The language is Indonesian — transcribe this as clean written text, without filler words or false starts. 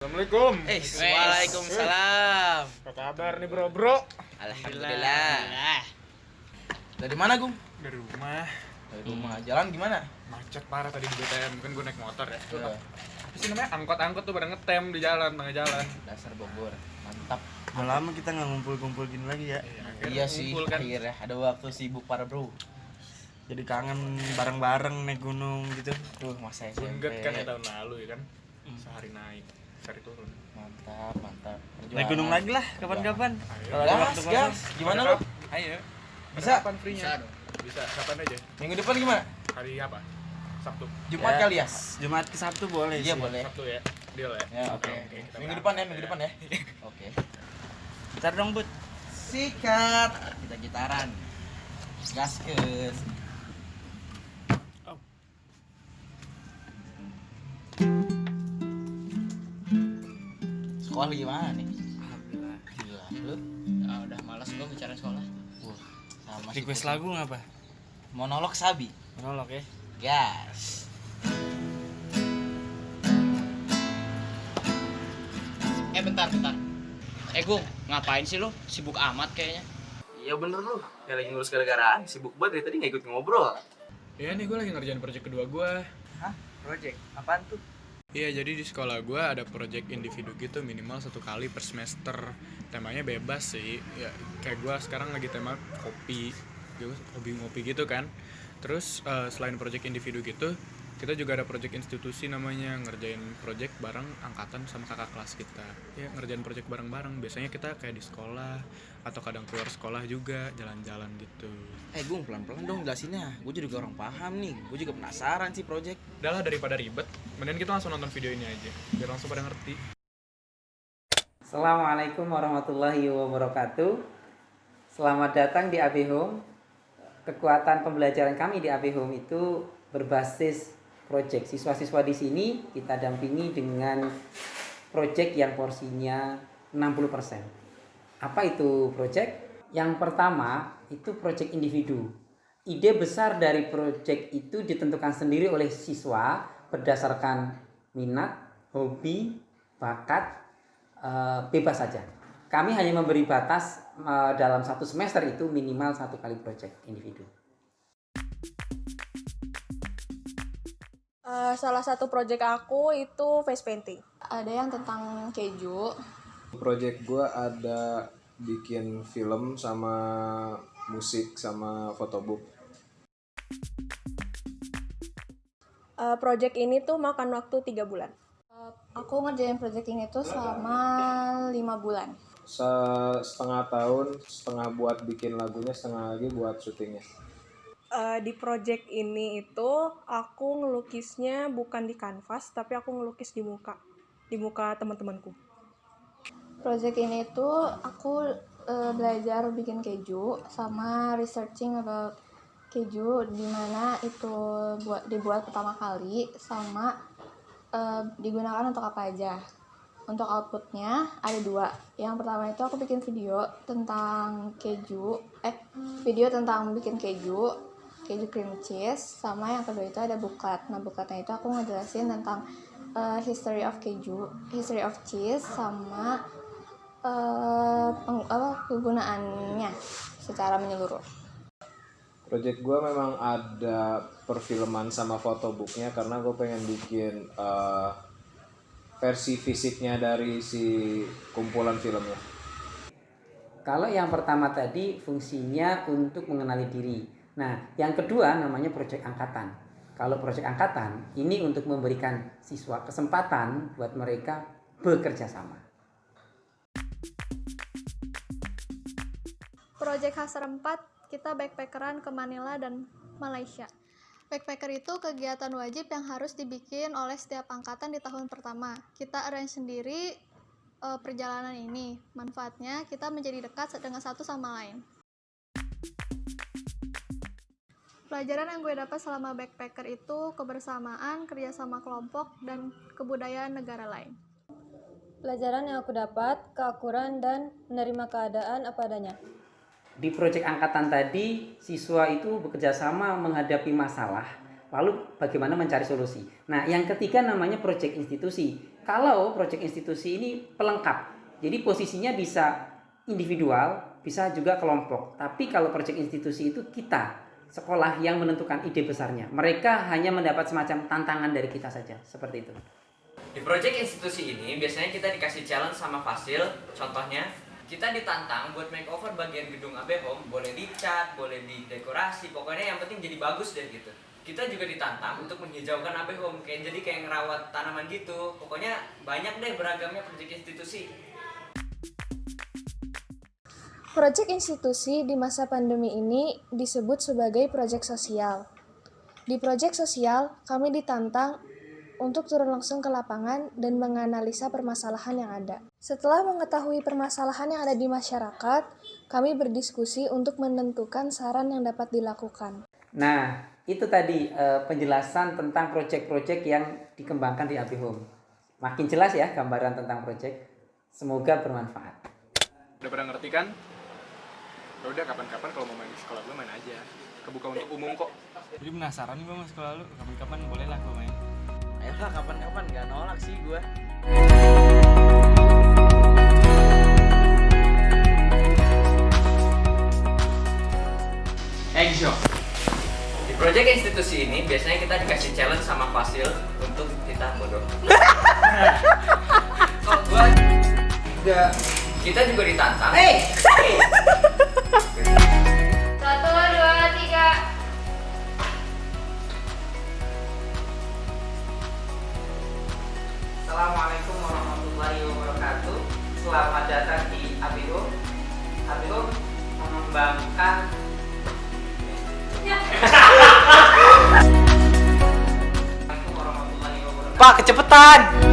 Assalamualaikum. Waalaikumsalam. Apa kabar nih bro? Alhamdulillah. Dari mana, Gung? Dari rumah. Dari rumah. Jalan gimana? Macet parah tadi di BTM, kan gue naik motor ya. Iya. Apa sih namanya? Angkot-angkot tuh pada ngetem di jalan, tengah jalan. Dasar Bogor. Mantap. Udah lama kita nggak ngumpul-ngumpul gini lagi ya. Akhirnya Iya sih, ngumpul kan. akhirnya ada waktu sibuk para bro. Jadi kangen bareng-bareng naik gunung gitu. Tuh, masa SMP. Bungget kan ya tahun lalu ya kan. Sehari naik, sehari turun. Mantap. Naik gunung lagi lah kapan-kapan. Ayo. Kalau ada waktu kosong. Gas. Gimana lu? Ayo. Bisa? Kapan free-nya? Bisa. Kapan aja? Minggu depan gimana? Hari apa? Sabtu. Jumat Ya. kali ya? Jumat ke Sabtu boleh Iya, sih. boleh. Sabtu ya. Deal ya. Ya, oke. kita Minggu berangkat. depan ya. Oke. Gitar dong, Bud. Sikat. Kita gitaran. Gaskes. Sekolah gimana nih? Alhamdulillah. Gila, lu? Udah malas gua bicara sekolah. Wah, sama sih. Request lagu ngapa? Monolog Sabi. Monolog ya. Gas. Bentar. Gung, ngapain sih lu? Sibuk amat kayaknya. Iya bener lu. Ya lagi ngurus gara-garaan, sibuk banget dari tadi nggak ikut ngobrol. Iya nih gue lagi ngerjain project kedua gue. Hah? Project? Apaan tuh? Iya, jadi di sekolah gue ada project individu gitu minimal 1 kali per semester. Temanya bebas sih. Ya kayak gue sekarang lagi tema kopi. Gue hobi ngopi gitu kan. Terus selain project individu gitu, kita juga ada project institusi namanya, ngerjain project bareng angkatan sama kakak kelas kita. Ya ngerjain project bareng-bareng. Biasanya kita kayak di sekolah atau kadang keluar sekolah juga, jalan-jalan gitu. Gung, pelan-pelan dong jelasinnya. Gue juga orang paham nih. Gue juga penasaran sih project. Udah lah, daripada ribet, mending kita langsung nonton video ini aja biar langsung pada ngerti. Assalamualaikum warahmatullahi wabarakatuh. Selamat datang di AB Home. Kekuatan pembelajaran kami di AB Home itu berbasis project. Siswa-siswa di sini kita dampingi dengan project yang porsinya 60%. Apa itu project? Yang pertama itu project individu. Ide besar dari project itu ditentukan sendiri oleh siswa berdasarkan minat, hobi, bakat, bebas saja. Kami hanya memberi batas dalam 1 semester itu minimal 1 kali project individu. Salah satu project aku itu face painting. Ada yang tentang keju. Project gue ada bikin film sama musik sama photobook. Project ini tuh makan waktu 3 bulan. Aku ngerjain project ini tuh selama 5 bulan. Setengah tahun, setengah buat bikin lagunya, setengah lagi buat syutingnya. Di project ini itu aku ngelukisnya bukan di kanvas, tapi aku ngelukis di muka teman-temanku. Project ini tuh aku belajar bikin keju sama researching about keju, dimana itu dibuat pertama kali sama digunakan untuk apa aja. Untuk outputnya ada 2. Yang pertama itu aku bikin video tentang video tentang bikin keju cream cheese, sama yang kedua itu ada booklet. Nah, bookletnya itu aku ngejelasin tentang history of keju, history of cheese, sama kegunaannya secara menyeluruh. Project gue memang ada perfilman sama photobooknya karena gue pengen bikin versi fisiknya dari si kumpulan filmnya. Kalau yang pertama tadi fungsinya untuk mengenali diri. Nah, yang kedua namanya proyek angkatan. Kalau proyek angkatan ini untuk memberikan siswa kesempatan buat mereka bekerja sama. Project Haser 4 kita backpackeran ke Manila dan Malaysia. Backpacker itu kegiatan wajib yang harus dibikin oleh setiap angkatan di tahun pertama. Kita arrange sendiri perjalanan ini. Manfaatnya kita menjadi dekat dengan satu sama lain. Pelajaran yang gue dapat selama backpacker itu kebersamaan, kerjasama kelompok, dan kebudayaan negara lain. Pelajaran yang aku dapat, keakuran dan menerima keadaan apa adanya. Di proyek angkatan tadi, siswa itu bekerja sama menghadapi masalah, lalu bagaimana mencari solusi. Nah, yang ketiga namanya proyek institusi. Kalau proyek institusi ini pelengkap, jadi posisinya bisa individual, bisa juga kelompok. Tapi kalau proyek institusi itu kita, sekolah yang menentukan ide besarnya. Mereka hanya mendapat semacam tantangan dari kita saja, seperti itu. Di proyek institusi ini biasanya kita dikasih challenge sama Fasil. Contohnya, kita ditantang buat makeover bagian gedung AB Home. Boleh dicat, boleh didekorasi, pokoknya yang penting jadi bagus deh gitu. Kita juga ditantang untuk menghijaukan AB Home, jadi kayak ngerawat tanaman gitu. Pokoknya banyak deh beragamnya proyek institusi. Proyek institusi di masa pandemi ini disebut sebagai proyek sosial. Di proyek sosial, kami ditantang untuk turun langsung ke lapangan dan menganalisa permasalahan yang ada. Setelah mengetahui permasalahan yang ada di masyarakat, kami berdiskusi untuk menentukan saran yang dapat dilakukan. Nah, itu tadi penjelasan tentang proyek-proyek yang dikembangkan di AB Home. Makin jelas ya gambaran tentang proyek. Semoga bermanfaat. Udah pada ngerti kan? Ya udah kapan-kapan kalau mau main di sekolah gue main aja. Kebuka untuk umum kok. Jadi penasaran gue sama sekolah lu. Kapan-kapan boleh lah gue main. Ayolah kapan-kapan, gak nolak sih gue. Action. Di proyek institusi ini biasanya kita dikasih challenge sama Fasil untuk kita bodoh. Kok gua enggak, kita juga ditantang. Satu, dua, tiga. Assalamualaikum warahmatullahi wabarakatuh. Selamat datang di AB Home. AB Home mengembangkan Pak, kecepatan!